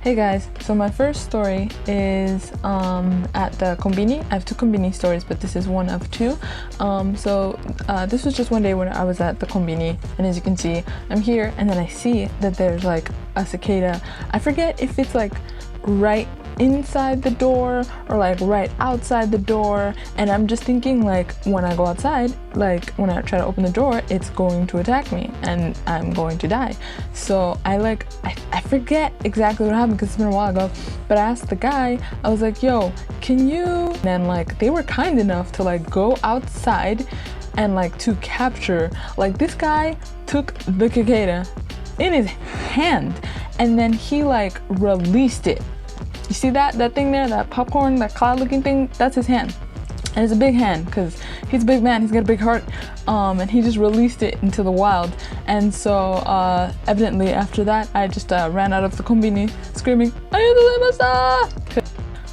Hey guys, so my first story is at the konbini. I have two konbini stories, but this is one of two. This was just one day when I was at the konbini, and as you can see, I'm here, and then I see that there's like a cicada. I forget if it's like right inside the door or like right outside the door, and I'm just thinking like when I go outside, like when I try to open the door, it's going to attack me and I'm going to die. So I forget exactly what happened because it's been a while ago, but I asked the guy, I was like, yo, can you, and then like they were kind enough to like go outside and like to capture, like this guy took the cicada in his hand and then he like released it. You see that thing there, that popcorn, that cloud looking thing? That's his hand. And it's a big hand because he's a big man, he's got a big heart, and he just released it into the wild. And so evidently after that I just ran out of the konbini screaming, "Arigatou!"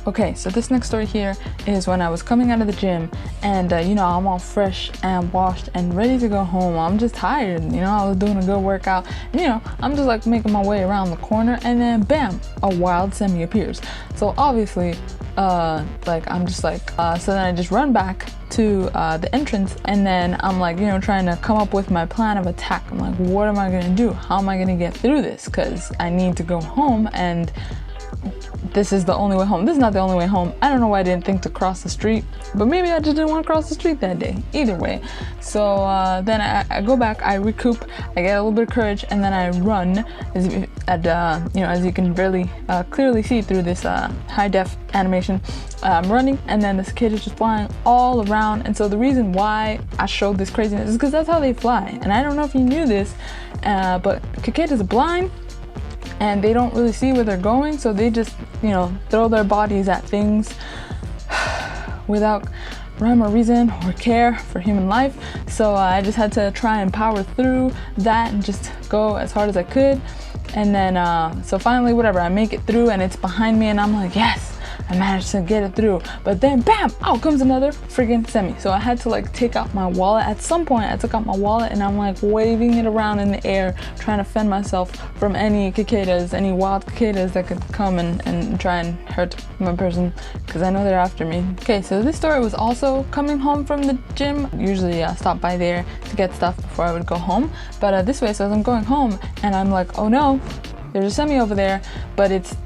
Okay, so this next story here is when I was coming out of the gym, and you know, I'm all fresh and washed and ready to go home. I'm just tired, you know, I was doing a good workout, and, you know, I'm just like making my way around the corner, and then bam, a wild semi appears. So obviously like I'm just like so then I just run back to the entrance, and then I'm like, you know, trying to come up with my plan of attack. I'm like, what am I gonna do? How am I gonna get through this? Because I need to go home, and this is the only way home. This is not the only way home. I don't know why I didn't think to cross the street, but maybe I just didn't want to cross the street that day. Either way. So then I go back, I recoup, I get a little bit of courage, and then I run as you can really clearly see through this high def animation. I'm running, and then the cicada is just flying all around. And so the reason why I showed this craziness is because that's how they fly. And I don't know if you knew this, but cicadas are blind, and they don't really see where they're going, so they just, you know, throw their bodies at things without rhyme or reason or care for human life. So I just had to try and power through that and just go as hard as I could. And then so finally, whatever, I make it through, and it's behind me, and I'm like, yes, I managed to get it through. But then bam, out comes another friggin' semi. So I had to like take out my wallet. At some point I took out my wallet, and I'm like waving it around in the air, trying to fend myself from any cicadas, any wild cicadas that could come and try and hurt my person, because I know they're after me. Okay, so this story was also coming home from the gym. Usually I stop by there to get stuff before I would go home, but this way, so as I'm going home, and I'm like, oh no, there's a semi over there, but it's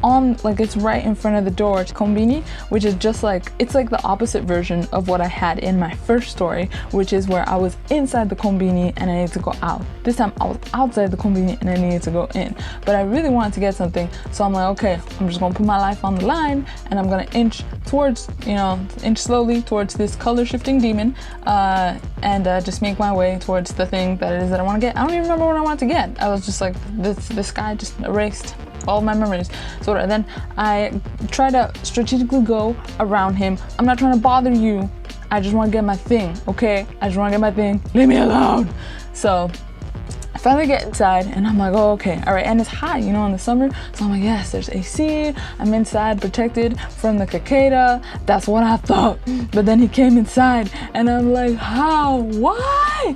on, like, it's right in front of the door to konbini, which is just like, it's like the opposite version of what I had in my first story, which is where I was inside the konbini and I needed to go out. This time I was outside the konbini and I needed to go in, but I really wanted to get something, so I'm like, okay, I'm just gonna put my life on the line, and I'm gonna inch towards, you know, inch slowly towards this color shifting demon, and just make my way towards the thing that it is that I want to get. I don't even remember what I wanted to get. I was just like, this guy just erased all of my memories. So then I try to strategically go around him. I'm not trying to bother you, I just want to get my thing, okay? I just want to get my thing, leave me alone. So I finally get inside, and I'm like, oh, okay, all right, and it's hot, you know, in the summer, so I'm like, yes, there's AC, I'm inside protected from the cicada. That's what I thought. But then he came inside, and I'm like, how, why?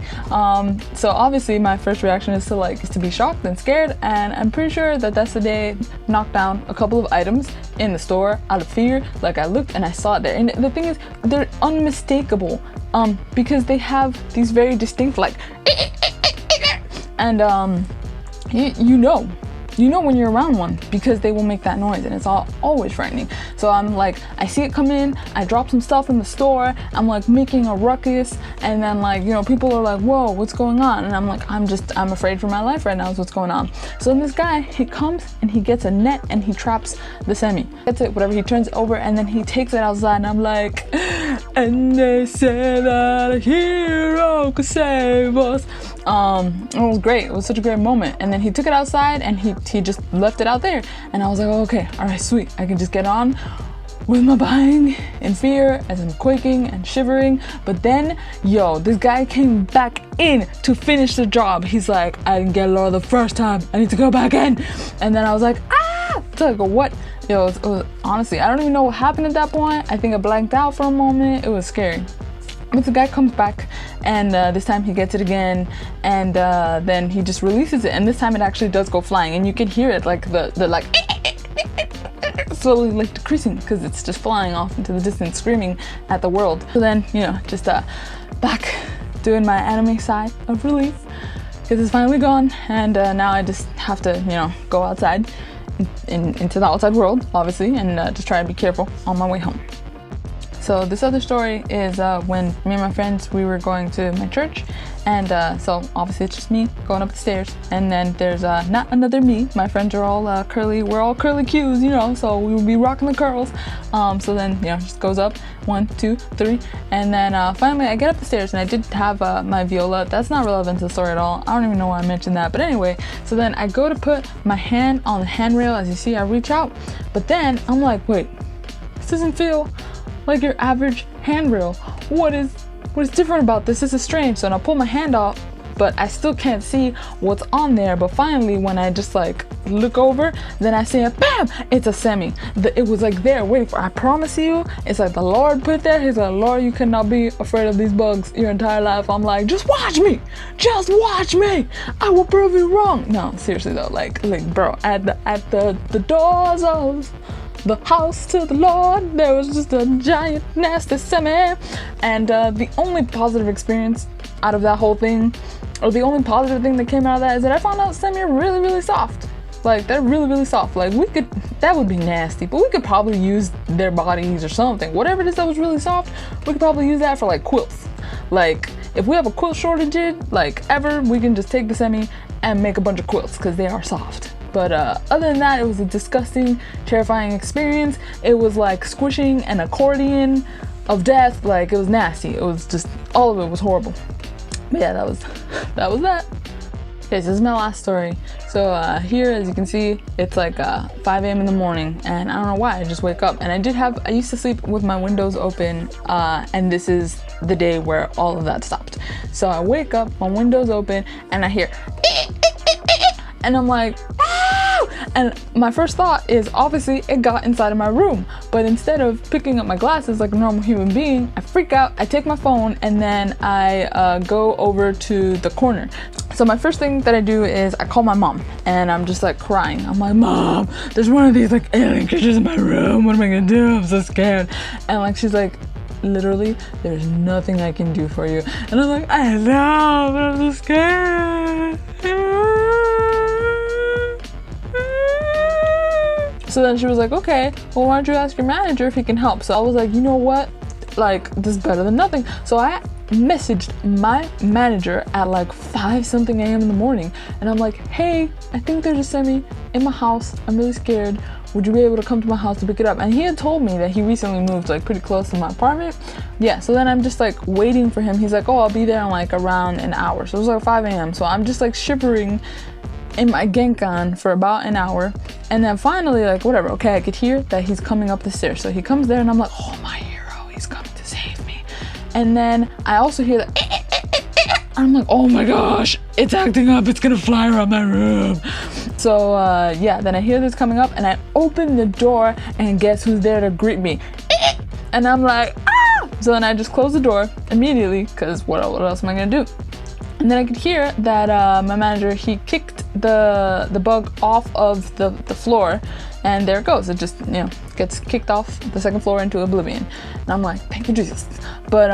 So obviously my first reaction is to be shocked and scared, and I'm pretty sure that that's the day I knocked down a couple of items in the store out of fear. Like, I looked and I saw it there, and the thing is, they're unmistakable, because they have these very distinct, like, and you know when you're around one, because they will make that noise, and it's always frightening. So I'm like, I see it come in, I drop some stuff in the store, I'm like making a ruckus, and then, like, you know, people are like, whoa, what's going on? And I'm like, I'm afraid for my life right now is what's going on. So then this guy, he comes and he gets a net and he traps the semi. That's it, whatever, he turns it over, and then he takes it outside, and I'm like, and they say that a hero could save us. It was great. It was such a great moment. And then he took it outside, and he just left it out there, and I was like, oh, okay, all right, sweet, I can just get on with my buying in fear as I'm quaking and shivering. But then, yo, this guy came back in to finish the job. He's like, I didn't get Laura the first time, I need to go back in. And then I was like, ah, it's like, what? Yo, it was honestly, I don't even know what happened at that point. I think I blanked out for a moment. It was scary. But the guy comes back, and this time he gets it again, and then he just releases it, and this time it actually does go flying, and you can hear it, like the like slowly like decreasing because it's just flying off into the distance, screaming at the world. So then, you know, just back doing my anime side of relief because it's finally gone, and now I just have to, you know, go outside into the outside world, obviously, and just try to be careful on my way home. So this other story is when me and my friends, we were going to my church, and so obviously it's just me going up the stairs, and then there's not another me. My friends are all curly, we're all curly cues, you know, so we would be rocking the curls. So then, you know, just goes up 1, 2, 3, and then finally I get up the stairs, and I did have my viola. That's not relevant to the story at all. I don't even know why I mentioned that, but anyway, so then I go to put my hand on the handrail. As you see, I reach out, but then I'm like, wait, this doesn't feel like your average handrail. What is different about this? This is strange. So then I pull my hand off, but I still can't see what's on there. But finally, when I just like look over, then I see bam, it's a semi. It was like there waiting for, I promise you, it's like the Lord put there. He's like, Lord, you cannot be afraid of these bugs your entire life. I'm like, just watch me, I will prove you wrong. No, seriously though, like bro, at the doors of the house to the Lord, there was just a giant nasty semi. And the only positive experience out of that whole thing, or the only positive thing that came out of that, is that I found out semi are really, really soft. Like, they're really, really soft. Like, that would be nasty, but we could probably use their bodies or something. Whatever it is that was really soft, we could probably use that for like quilts. Like, if we have a quilt shortage, like ever, we can just take the semi and make a bunch of quilts because they are soft. But other than that, it was a disgusting, terrifying experience. It was like squishing an accordion of death. Like, it was nasty. It was just, all of it was horrible. But yeah, that was that. Okay, so this is my last story. So here, as you can see, it's like 5 a.m. in the morning, and I don't know why, I just wake up. And I used to sleep with my windows open, and this is the day where all of that stopped. So I wake up, my windows open, and I hear, and I'm like, and my first thought is obviously it got inside of my room, but instead of picking up my glasses like a normal human being, I freak out, I take my phone, and then I go over to the corner. So my first thing that I do is I call my mom, and I'm just like crying. I'm like, Mom, there's one of these like alien creatures in my room, what am I gonna do? I'm so scared. And like, she's like, literally, there's nothing I can do for you. And I'm like, I know, but I'm so scared. So then she was like, okay, well, why don't you ask your manager if he can help? So I was like, you know what? Like, this is better than nothing. So I messaged my manager at like 5 something a.m. in the morning. And I'm like, hey, I think there's a semi in my house. I'm really scared. Would you be able to come to my house to pick it up? And he had told me that he recently moved like pretty close to my apartment. Yeah, so then I'm just like waiting for him. He's like, oh, I'll be there in like around an hour. So it was like 5 a.m. So I'm just like shivering in my Genkan for about an hour, and then finally, like, whatever, okay, I could hear that he's coming up the stairs. So he comes there, and I'm like, oh, my hero, he's coming to save me. And then I also hear that, I'm like, oh my gosh, it's acting up, it's gonna fly around my room. So yeah, then I hear this coming up, and I open the door, and guess who's there to greet me? And I'm like, ah! So then I just close the door immediately, because what else am I gonna do? And then I could hear that my manager, he kicked the bug off of the floor, and there it goes. It just, you know, gets kicked off the second floor into oblivion. And I'm like, thank you, Jesus. But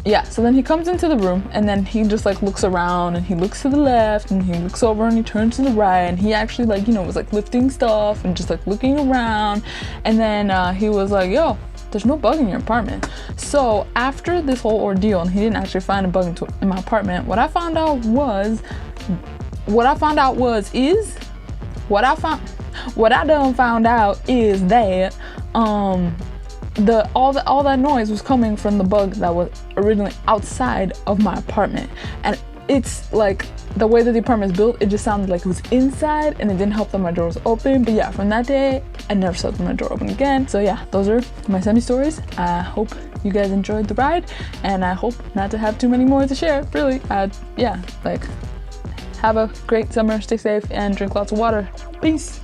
yeah, so then he comes into the room, and then he just like looks around, and he looks to the left, and he looks over, and he turns to the right, and he actually, like, you know, was like lifting stuff and just like looking around. And then he was like, yo, there's no bug in your apartment. So after this whole ordeal, and he didn't actually find a bug in my apartment, what I done found out is that all that noise was coming from the bug that was originally outside of my apartment. And it's like, the way that the apartment is built, it just sounded like it was inside, and it didn't help that my door was open. But yeah, from that day, I never slept with my door open again. So yeah, those are my semi stories. I hope you guys enjoyed the ride, and I hope not to have too many more to share, really. Yeah, like, have a great summer, stay safe, and drink lots of water. Peace.